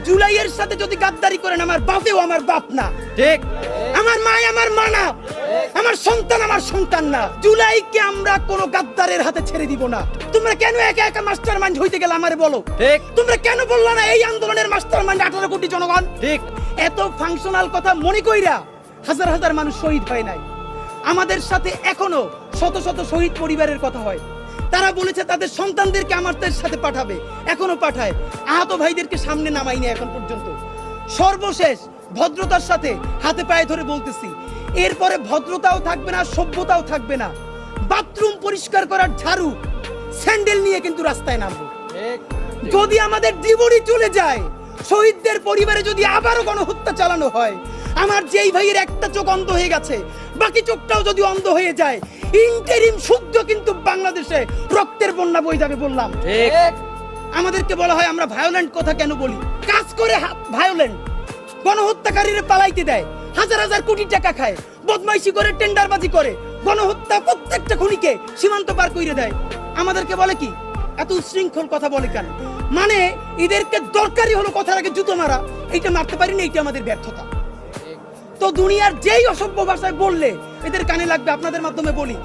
জুলাইয়ের সাথে যদি গাদ্দারি করেন, আমার বাপেও আমার বাপ না, ঠিক। আমার মা আমার মা না, আমার সন্তান আমার সন্তান না। জুলাইকে আমরা কোনো গাদ্দারের হাতে ছেড়ে দিব না। তোমরা কেন একা একা মাস্টার মাইন্ড হইতে গেলে আমারে বলো? ঠিক। তোমরা কেন বললা না এই আন্দোলনের মাস্টার মাইন্ড 18 কোটি জনগণ? ঠিক। এত ফাংশনাল কথা মনে কইরা হাজার হাজার মানুষ শহীদ হয় নাই। আমাদের সাথে এখনো শত শত শহীদ পরিবারের কথা হয়। তারা বলেছে তাদের সন্তানদেরকে আমাদের সাথে পাঠাবে, এখনো পাঠায়। আহত ভাইদেরকে সামনে নামাইনি এখন পর্যন্ত। সর্বশেষ ভদ্রতার সাথে হাতে পায়ে ধরে বলতেছি, এরপরে ভদ্রতাও থাকবে না, সভ্যতাও থাকবে না। বাথরুম পরিষ্কার করার ঝাড়ু স্যান্ডেল নিয়ে কিন্তু রাস্তায় নামবো। যদি আমাদের জীবনই চলে যায়, শহীদদের পরিবারে যদি আবারও গণহত্যা চালানো হয়, আমার যেই ভাইয়ের একটা চোখ অন্ধ হয়ে গেছে, বাকি চোখটাও যদি অন্ধ হয়ে যায়, ইন্টারিম শুদ্ধ কিন্তু বাংলাদেশে রক্তের বন্যা বয়ে যাবে। বললাম ঠিক। আমাদেরকে বলা হয় আমরা ভায়োলেন্ট কথা কেন বলি? কাজ করে ভায়োলেন্ট, গণহত্যাকারীরা পালাইতে দেয়, হাজার হাজার কোটি টাকা খায়, বদমাইশি করে, টেন্ডারবাজি করে, গণহত্যা প্রত্যেকটা খুনিকে সীমান্ত পার করে দেয়। আমাদেরকে বলে কি? এত উশৃঙ্খল কথা বলে কেন? মানে এদেরকে দরকারই হলো কথার আগে জুতো মারা। এইটা মারতে পারিনি, এইটা আমাদের ব্যর্থতা। তো দুনিয়ার যেই অসভ্য ভাষায় বললে এদের কানে লাগবে, আপনাদের মাধ্যমে বলি।